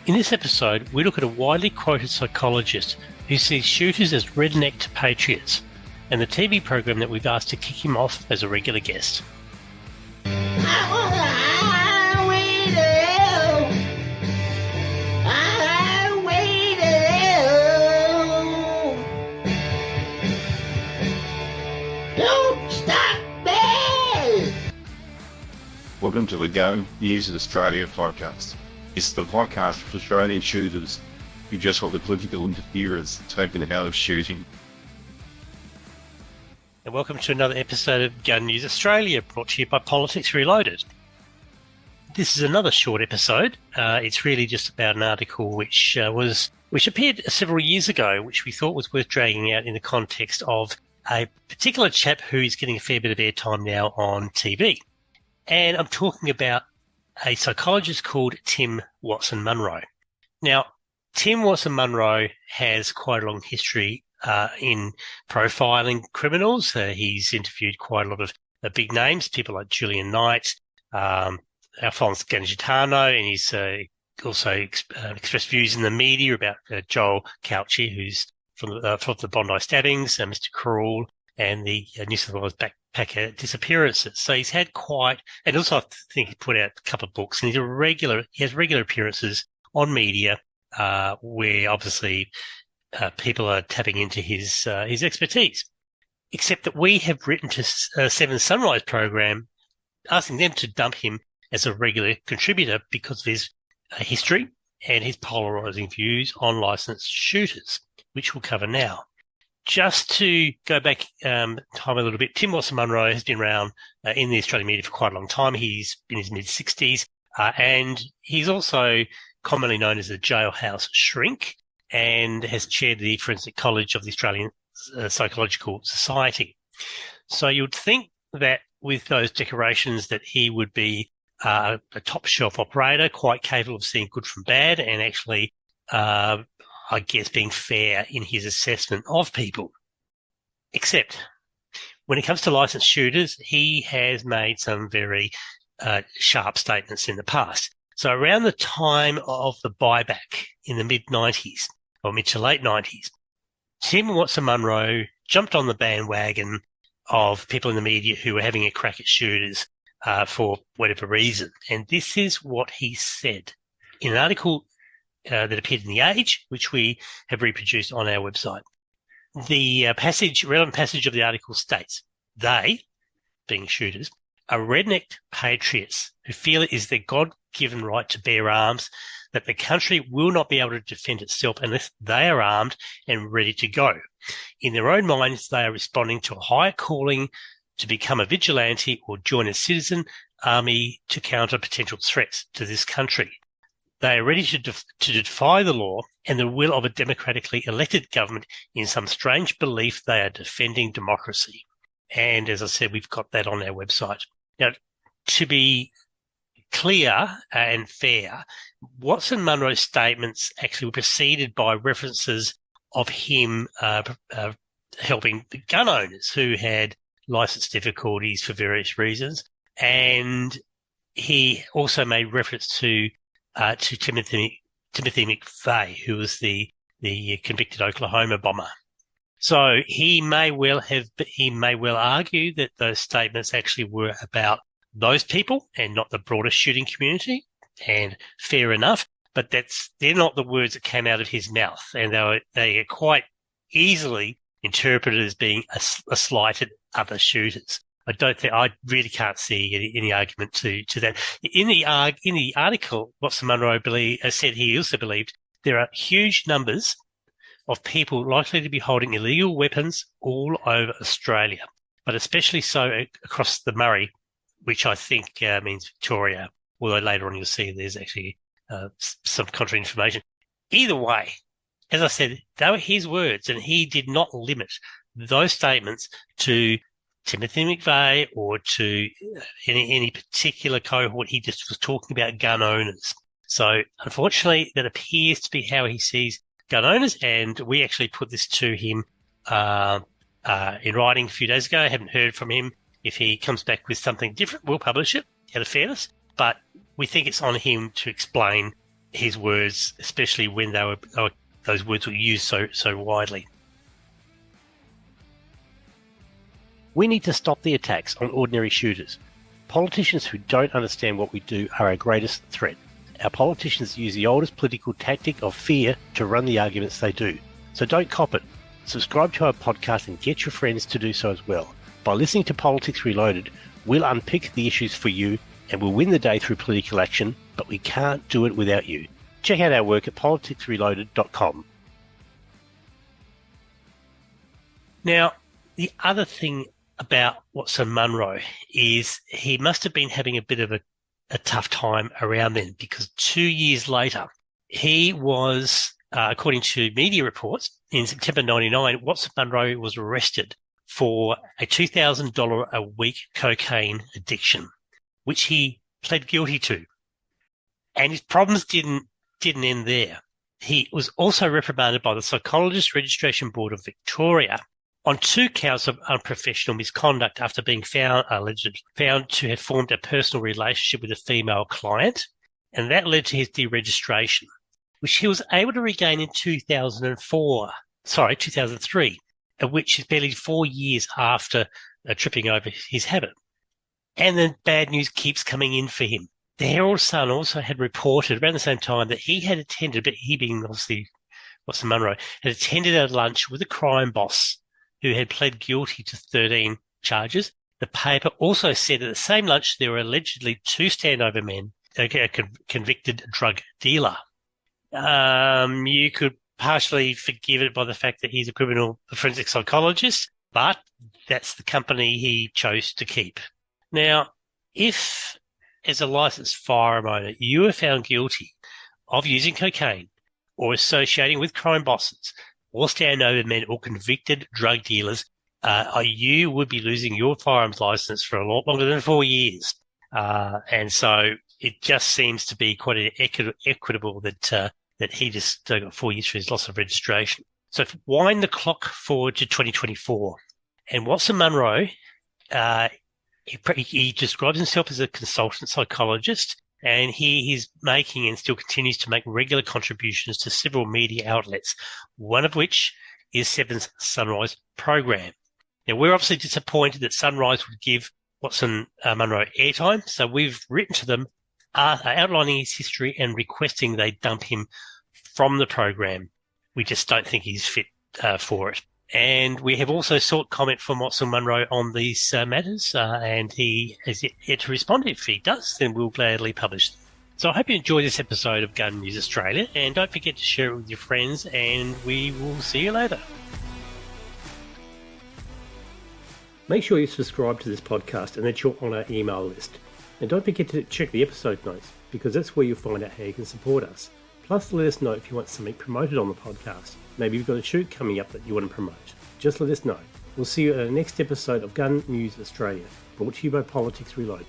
In this episode, we look at a widely quoted psychologist who sees shooters as rednecked patriots, and the TV program that we've asked to kick him off as a regular guest. Welcome to the Go News of Australia podcast. It's the podcast for Australian shooters who just want the political interferers taken out of shooting. And welcome to another episode of Gun News Australia, brought to you by Politics Reloaded. This is another short episode. It's really just about an article which appeared several years ago, which we thought was worth dragging out in the context of a particular chap who is getting a fair bit of airtime now on TV. And I'm talking about a psychologist called Tim Watson-Munro. Now, Tim Watson-Munro has quite a long history in profiling criminals. He's interviewed quite a lot of big names, people like Julian Knight, Alphonse Gangitano, and he's also expressed views in the media about Joel Couchy, who's from the Bondi stabbings, Mr. Cruel, and the New South Wales backpacker disappearances. So he's had and also I think he put out a couple of books, and he has regular appearances on media where obviously people are tapping into his expertise. Except that we have written to Seven Sunrise program asking them to dump him as a regular contributor because of his history and his polarising views on licensed shooters, which we'll cover now. Just to go back time a little bit, Tim Watson-Munro has been around in the Australian media for quite a long time. He's in his mid-60s, and he's also commonly known as a jailhouse shrink and has chaired the Forensic College of the Australian Psychological Society. So you'd think that with those decorations that he would be a top-shelf operator, quite capable of seeing good from bad, and actually I guess being fair in his assessment of people. Except when it comes to licensed shooters, he has made some very sharp statements in the past. So around the time of the buyback in the mid-90s, or mid to late 90s, Tim Watson-Munro jumped on the bandwagon of people in the media who were having a crack at shooters for whatever reason. And this is what he said in an article that appeared in The Age, which we have reproduced on our website. The relevant passage of the article states, they, being shooters, are rednecked patriots who feel it is their God-given right to bear arms, that the country will not be able to defend itself unless they are armed and ready to go. In their own minds, they are responding to a higher calling to become a vigilante or join a citizen army to counter potential threats to this country. They are ready to defy the law and the will of a democratically elected government in some strange belief they are defending democracy. And as I said, we've got that on our website. Now, to be clear and fair, Watson-Munro's statements actually were preceded by references of him helping the gun owners who had license difficulties for various reasons. And he also made reference to Timothy McVeigh, who was the convicted Oklahoma bomber. So he may well argue that those statements actually were about those people and not the broader shooting community, and fair enough. But they're not the words that came out of his mouth, and they are quite easily interpreted as being a slight at other shooters. I really can't see any argument to that. In the article, Watson-Munro said he also believed there are huge numbers of people likely to be holding illegal weapons all over Australia, but especially so across the Murray, which I think means Victoria, although later on you'll see there's actually some contrary information. Either way, as I said, they were his words, and he did not limit those statements to Timothy McVeigh or to any particular cohort. He just was talking about gun owners. So unfortunately, that appears to be how he sees gun owners, and we actually put this to him in writing a few days ago. I haven't heard from him. If he comes back with something different, we'll publish it out of fairness, but we think it's on him to explain his words, especially when those words were used so widely. We need to stop the attacks on ordinary shooters. Politicians who don't understand what we do are our greatest threat. Our politicians use the oldest political tactic of fear to run the arguments they do. So don't cop it. Subscribe to our podcast and get your friends to do so as well. By listening to Politics Reloaded, we'll unpick the issues for you and we'll win the day through political action, but we can't do it without you. Check out our work at politicsreloaded.com. Now, the other thing about Watson-Munro is he must have been having a bit of a tough time around then, because 2 years later, he was, according to media reports, in September 1999, Watson-Munro was arrested for a $2,000 a week cocaine addiction, which he pled guilty to. And his problems didn't end there. He was also reprimanded by the Psychologists Registration Board of Victoria on 2 counts of unprofessional misconduct after being allegedly found to have formed a personal relationship with a female client, and that led to his deregistration, which he was able to regain in 2003, which is barely 4 years after tripping over his habit. And then bad news keeps coming in for him. The Herald Sun also had reported around the same time that he had attended, but he being obviously Watson-Munro, had attended a lunch with a crime boss who had pled guilty to 13 charges. The paper also said at the same lunch there were allegedly 2 standover men, a convicted drug dealer. You could partially forgive it by the fact that he's a forensic psychologist, but that's the company he chose to keep. Now, if, as a licensed firearm owner, you are found guilty of using cocaine or associating with crime bosses or standover men or convicted drug dealers, you would be losing your firearms license for a lot longer than 4 years. And so it just seems to be quite equitable that he just got 4 years for his loss of registration. So wind the clock forward to 2024. And Watson-Munro, he describes himself as a consultant psychologist, and he's making and still continues to make regular contributions to several media outlets, one of which is Seven's Sunrise program. Now, we're obviously disappointed that Sunrise would give Watson-Munro airtime, so we've written to them outlining his history and requesting they dump him from the program. We just don't think he's fit for it. And we have also sought comment from Watson-Munro on these matters, and he has yet to respond. If he does, then we'll gladly publish them. So I hope you enjoyed this episode of Gun News Australia, and don't forget to share it with your friends, and we will see you later. Make sure you subscribe to this podcast and that you're on our email list. And don't forget to check the episode notes, because that's where you'll find out how you can support us. Plus, let us know if you want something promoted on the podcast. Maybe you've got a shoot coming up that you want to promote. Just let us know. We'll see you at the next episode of Gun News Australia, brought to you by Politics Reloaded.